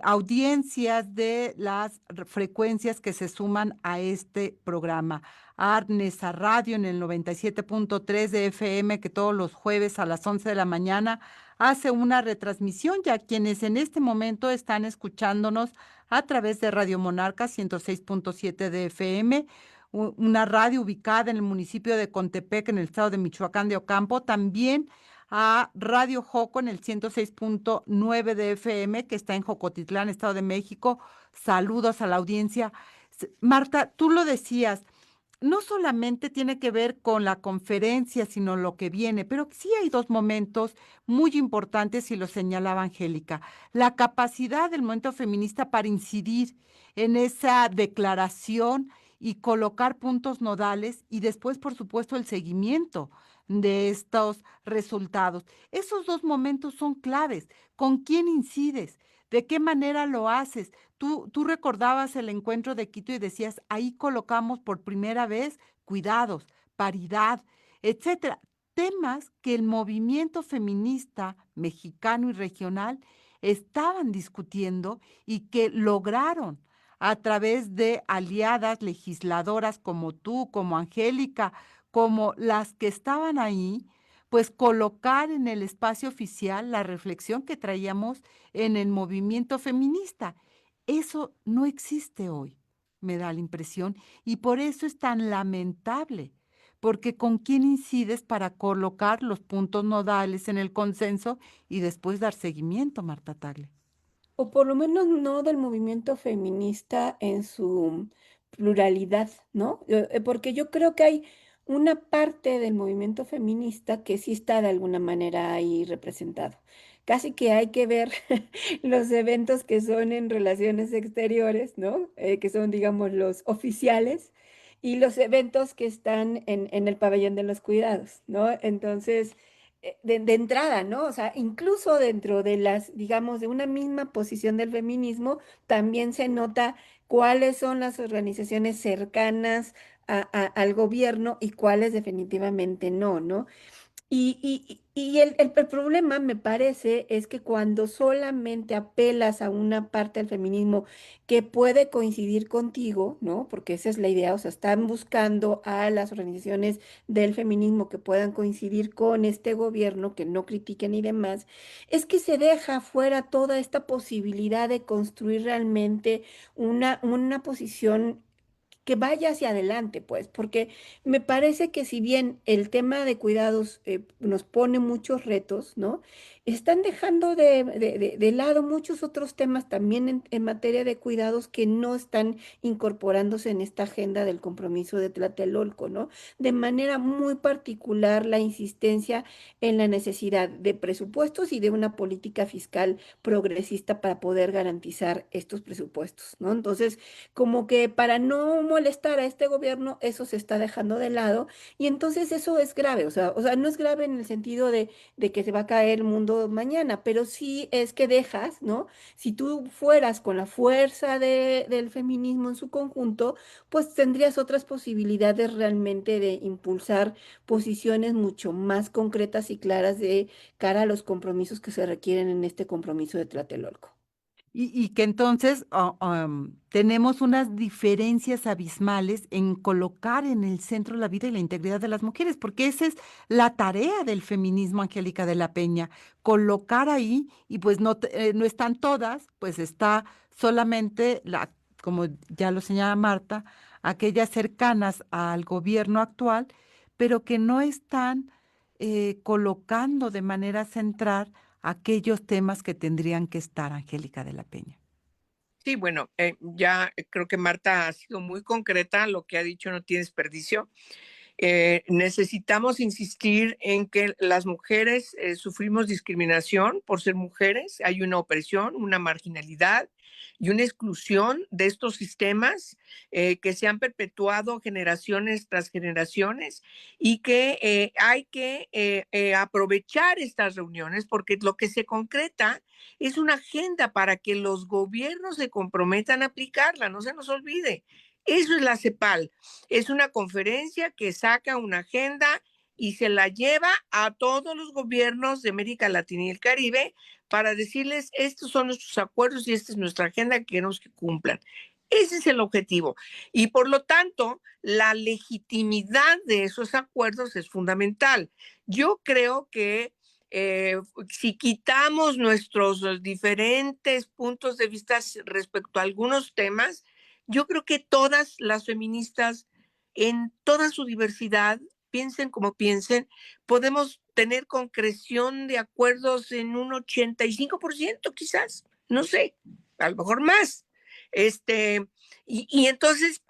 audiencias de las frecuencias que se suman a este programa. Arnesa Radio en el 97.3 de FM, que todos los jueves a las 11 de la mañana hace una retransmisión, ya quienes en este momento están escuchándonos a través de Radio Monarca 106.7 de FM, una radio ubicada en el municipio de Contepec, en el estado de Michoacán de Ocampo, también a Radio Joco en el 106.9 de FM, que está en Jocotitlán, Estado de México. Saludos a la audiencia. Marta, tú lo decías, no solamente tiene que ver con la conferencia, sino lo que viene, pero sí hay dos momentos muy importantes y lo señalaba Angélica. La capacidad del movimiento feminista para incidir en esa declaración y colocar puntos nodales y después, por supuesto, el seguimiento de estos resultados. Esos dos momentos son claves. ¿Con quién incides? ¿De qué manera lo haces? Tú recordabas el encuentro de Quito y decías, ahí colocamos por primera vez cuidados, paridad, etcétera. temas que el movimiento feminista mexicano y regional estaban discutiendo y que lograron a través de aliadas legisladoras como tú, como Angélica, como las que estaban ahí, pues colocar en el espacio oficial la reflexión que traíamos en el movimiento feminista. Eso no existe hoy, me da la impresión, y por eso es tan lamentable, porque ¿con quién incides para colocar los puntos nodales en el consenso y después dar seguimiento, Marta Tagle? O por lo menos no del movimiento feminista en su pluralidad, ¿no? Porque yo creo que hay una parte del movimiento feminista que sí está de alguna manera ahí representado. Casi que hay que ver los eventos que son en relaciones exteriores, ¿no? Que son, digamos, los oficiales y los eventos que están en el pabellón de los cuidados, ¿no? Entonces de entrada, ¿no? O sea, incluso dentro de las, digamos, de una misma posición del feminismo, también se nota cuáles son las organizaciones cercanas al gobierno y cuáles definitivamente no, ¿no? Y el problema, me parece, es que cuando solamente apelas a una parte del feminismo que puede coincidir contigo, ¿no? Porque esa es la idea, o sea, están buscando a las organizaciones del feminismo que puedan coincidir con este gobierno, que no critiquen y demás, es que se deja fuera toda esta posibilidad de construir realmente una posición que vaya hacia adelante, pues, porque me parece que si bien el tema de cuidados nos pone muchos retos, ¿no? Están dejando de lado muchos otros temas también en materia de cuidados que no están incorporándose en esta agenda del compromiso de Tlatelolco, ¿no? De manera muy particular la insistencia en la necesidad de presupuestos y de una política fiscal progresista para poder garantizar estos presupuestos, ¿no? Entonces, como que para no molestar a este gobierno, eso se está dejando de lado y entonces eso es grave, o sea, no es grave en el sentido de que se va a caer el mundo mañana, pero sí es que dejas, ¿no? Si tú fueras con la fuerza del feminismo en su conjunto, pues tendrías otras posibilidades realmente de impulsar posiciones mucho más concretas y claras de cara a los compromisos que se requieren en este compromiso de Tlatelolco. Y que entonces tenemos unas diferencias abismales en colocar en el centro la vida y la integridad de las mujeres, porque esa es la tarea del feminismo, Angélica de la Peña, colocar ahí, y pues no, no están todas, pues está solamente como ya lo señala Marta, aquellas cercanas al gobierno actual, pero que no están colocando de manera central aquellos temas que tendrían que estar, Angélica de la Peña. Sí, bueno, ya creo que Marta ha sido muy concreta, lo que ha dicho no tiene desperdicio. Necesitamos insistir en que las mujeres sufrimos discriminación por ser mujeres, hay una opresión, una marginalidad y una exclusión de estos sistemas que se han perpetuado generaciones tras generaciones y que hay que aprovechar estas reuniones porque lo que se concreta es una agenda para que los gobiernos se comprometan a aplicarla, no se nos olvide. Eso es la CEPAL. Es una conferencia que saca una agenda y se la lleva a todos los gobiernos de América Latina y el Caribe para decirles, estos son nuestros acuerdos y esta es nuestra agenda que queremos que cumplan. Ese es el objetivo. Y por lo tanto, la legitimidad de esos acuerdos es fundamental. Yo creo que si quitamos nuestros diferentes puntos de vista respecto a algunos temas, yo creo que todas las feministas, en toda su diversidad, piensen como piensen, podemos tener concreción de acuerdos en un 85% quizás, no sé, a lo mejor más. Entonces,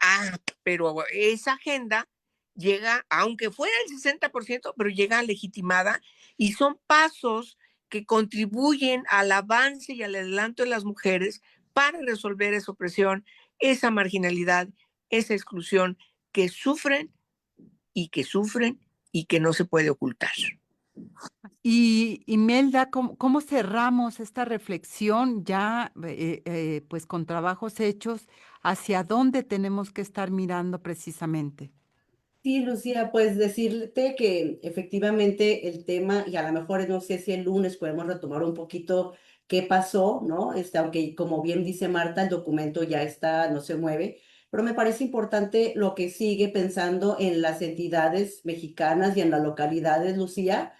pero esa agenda llega, aunque fuera el 60%, pero llega legitimada y son pasos que contribuyen al avance y al adelanto de las mujeres para resolver esa opresión, esa marginalidad, esa exclusión que sufren y que sufren y que no se puede ocultar. Y Imelda, ¿cómo cerramos esta reflexión ya, pues con trabajos hechos, hacia dónde tenemos que estar mirando precisamente? Sí, Lucía, pues decirte que efectivamente el tema, y a lo mejor no sé si el lunes podemos retomar un poquito qué pasó, ¿no? Aunque como bien dice Marta, el documento ya está, no se mueve, pero me parece importante lo que sigue pensando en las entidades mexicanas y en las localidades, Lucía,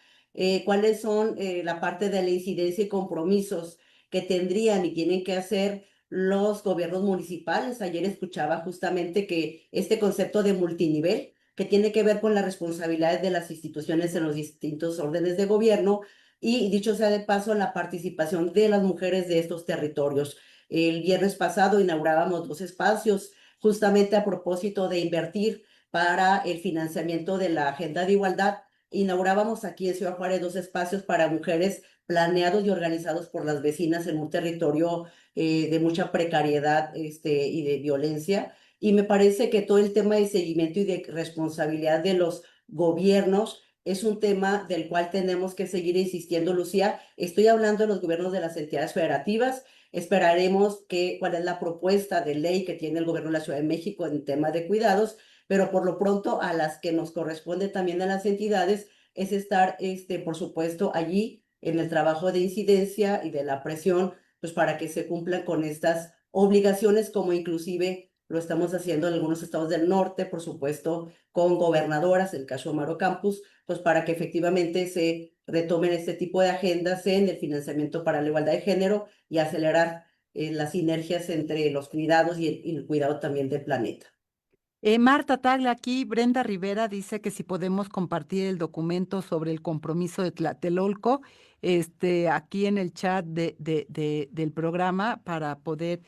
cuáles son la parte de la incidencia y compromisos que tendrían y tienen que hacer los gobiernos municipales. Ayer escuchaba justamente que este concepto de multinivel, que tiene que ver con las responsabilidades de las instituciones en los distintos órdenes de gobierno y, dicho sea de paso, la participación de las mujeres de estos territorios. El viernes pasado inaugurábamos dos espacios justamente a propósito de invertir para el financiamiento de la Agenda de Igualdad. Inaugurábamos aquí en Ciudad Juárez dos espacios para mujeres planeados y organizados por las vecinas en un territorio de mucha precariedad y de violencia. Y me parece que todo el tema de seguimiento y de responsabilidad de los gobiernos es un tema del cual tenemos que seguir insistiendo, Lucía. Estoy hablando de los gobiernos de las entidades federativas. Esperaremos cuál es la propuesta de ley que tiene el gobierno de la Ciudad de México en tema de cuidados, pero por lo pronto a las que nos corresponde también a las entidades es estar, por supuesto, allí en el trabajo de incidencia y de la presión, pues para que se cumplan con estas obligaciones, como inclusive lo estamos haciendo en algunos estados del norte, por supuesto, con gobernadoras, el caso Omaro Campus, pues para que efectivamente se retomen este tipo de agendas en el financiamiento para la igualdad de género y acelerar las sinergias entre los cuidados y el cuidado también del planeta. Marta Taglia, aquí Brenda Rivera dice que si podemos compartir el documento sobre el compromiso de Tlatelolco, aquí en el chat del programa para poder,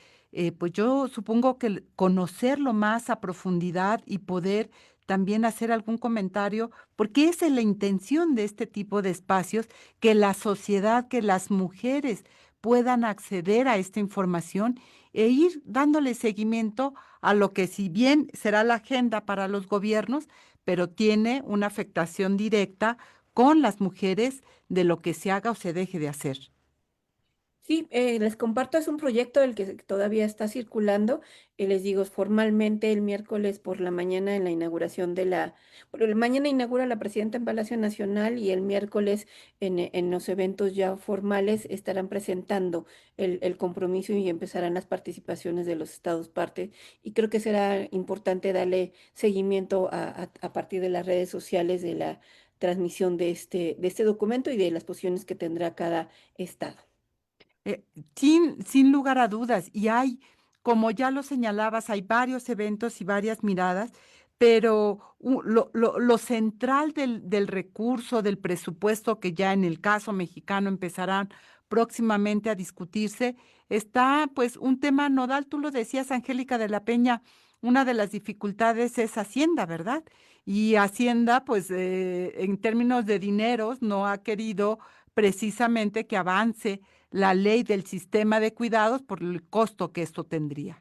pues yo supongo que conocerlo más a profundidad y poder también hacer algún comentario, porque esa es la intención de este tipo de espacios, que la sociedad, que las mujeres puedan acceder a esta información e ir dándole seguimiento a lo que si bien será la agenda para los gobiernos, pero tiene una afectación directa con las mujeres de lo que se haga o se deje de hacer. Sí, les comparto, es un proyecto el que todavía está circulando. Les digo, formalmente el miércoles por la mañana en la inauguración bueno, mañana inaugura la presidenta en Palacio Nacional y el miércoles en los eventos ya formales estarán presentando el compromiso y empezarán las participaciones de los estados parte. Y creo que será importante darle seguimiento a partir de las redes sociales de la transmisión de este documento y de las posiciones que tendrá cada estado. Eh, sin lugar a dudas, y hay, como ya lo señalabas, hay varios eventos y varias miradas, pero lo central del recurso, del presupuesto que ya en el caso mexicano empezarán próximamente a discutirse, está pues un tema nodal. Tú lo decías, Angélica de la Peña, una de las dificultades es Hacienda, ¿verdad? Y Hacienda, pues en términos de dineros, no ha querido precisamente que avance la ley del sistema de cuidados por el costo que esto tendría.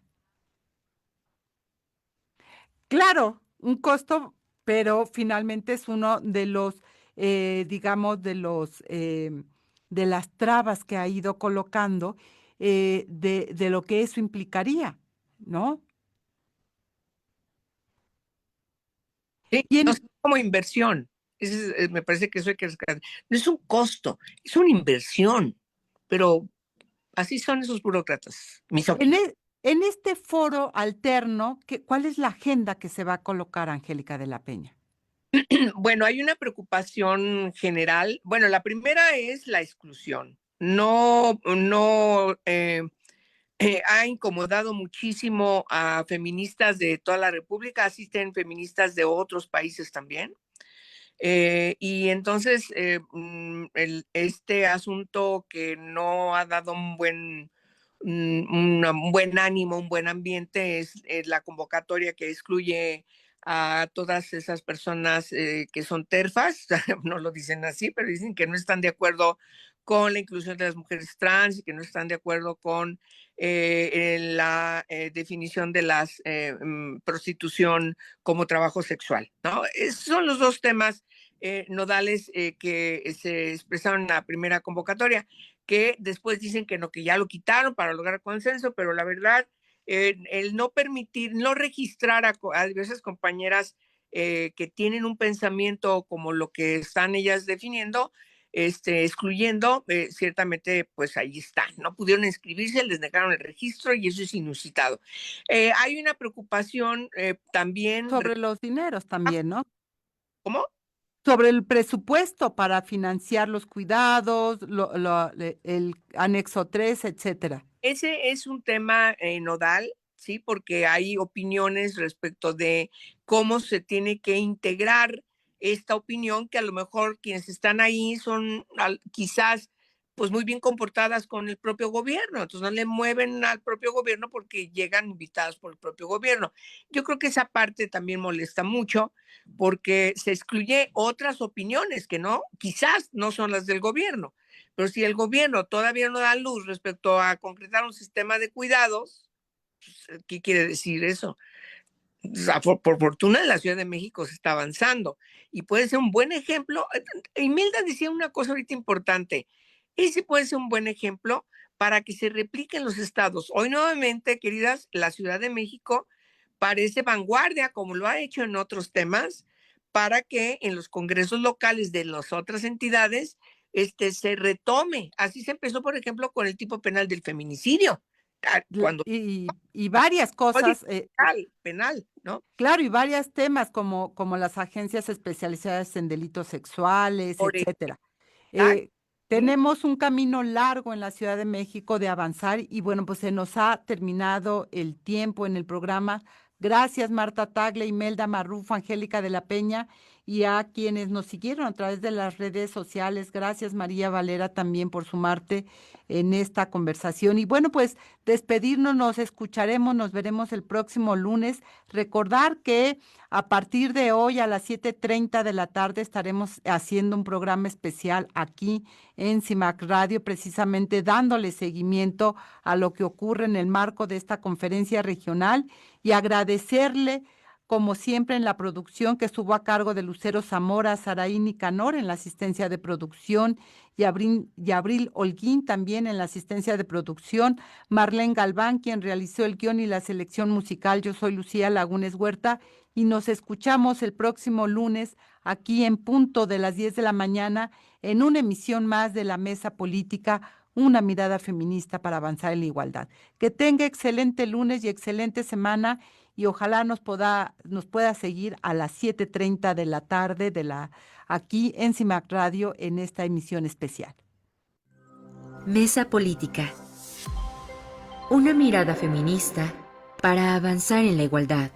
Claro, un costo, pero finalmente es uno de los, digamos, de las trabas que ha ido colocando de lo que eso implicaría, ¿no? Sí, Y no es como inversión. Me parece que eso hay que rescatar. No es un costo, es una inversión. Pero así son esos burócratas, en, misóginos. en este foro alterno, ¿cuál es la agenda que se va a colocar, Angélica de la Peña? Bueno, hay una preocupación general. Bueno, la primera es la exclusión. No, ha incomodado muchísimo a feministas de toda la República, asisten feministas de otros países también. Y entonces, este asunto que no ha dado un buen ánimo, un buen ambiente, es la convocatoria que excluye a todas esas personas que son terfas, no lo dicen así, pero dicen que no están de acuerdo con la inclusión de las mujeres trans y que no están de acuerdo con la definición de la prostitución como trabajo sexual, ¿no? Esos son los dos temas nodales que se expresaron en la primera convocatoria, que después dicen que no, que ya lo quitaron para lograr consenso, pero la verdad, el no permitir, no registrar a diversas compañeras que tienen un pensamiento como lo que están ellas definiendo, excluyendo, ciertamente, pues ahí están, no pudieron inscribirse, les negaron el registro y eso es inusitado. Hay una preocupación también, Sobre los dineros también, ¿no? ¿cómo? Sobre el presupuesto para financiar los cuidados, el anexo 3, etcétera. Ese es un tema nodal, ¿sí? Porque hay opiniones respecto de cómo se tiene que integrar esta opinión, que a lo mejor quienes están ahí son quizás pues muy bien comportadas con el propio gobierno, entonces no le mueven al propio gobierno porque llegan invitados por el propio gobierno. Yo creo que esa parte también molesta mucho porque se excluye otras opiniones que no, quizás no son las del gobierno. Pero si el gobierno todavía no da luz respecto a concretar un sistema de cuidados, pues, ¿qué quiere decir eso? O sea, por fortuna en la Ciudad de México se está avanzando y puede ser un buen ejemplo. Imelda decía una cosa ahorita importante. Ese puede ser un buen ejemplo para que se replique en los estados. Hoy nuevamente, queridas, la Ciudad de México parece vanguardia, como lo ha hecho en otros temas, para que en los congresos locales de las otras entidades se retome. Así se empezó, por ejemplo, con el tipo penal del feminicidio. Cuando Y varias cosas, penal, ¿no? claro, y varios temas como las agencias especializadas en delitos sexuales, Por etcétera. exacto, Eh, ¿sí? Tenemos un camino largo en la Ciudad de México de avanzar y bueno, pues se nos ha terminado el tiempo en el programa. Gracias, Marta Tagle, Imelda Marrufo, Angélica de la Peña y a quienes nos siguieron a través de las redes sociales. Gracias, María Valera, también por sumarte en esta conversación. Y bueno, pues despedirnos, nos escucharemos, nos veremos el próximo lunes. Recordar que a partir de hoy a las 7:30 de la tarde estaremos haciendo un programa especial aquí en CIMAC Radio, precisamente dándole seguimiento a lo que ocurre en el marco de esta conferencia regional y agradecerle, como siempre, en la producción que estuvo a cargo de Lucero Zamora, Saraí Nicanor en la asistencia de producción y Abril Holguín también en la asistencia de producción, Marlene Galván, quien realizó el guión y la selección musical. Yo soy Lucía Lagunes Huerta y nos escuchamos el próximo lunes aquí en punto de las 10 de la mañana en una emisión más de la Mesa Política, una mirada feminista para avanzar en la igualdad. Que tenga excelente lunes y excelente semana y ojalá nos pueda seguir a las 7:30 de la tarde aquí en CIMAC Radio en esta emisión especial. Mesa Política. Una mirada feminista para avanzar en la igualdad.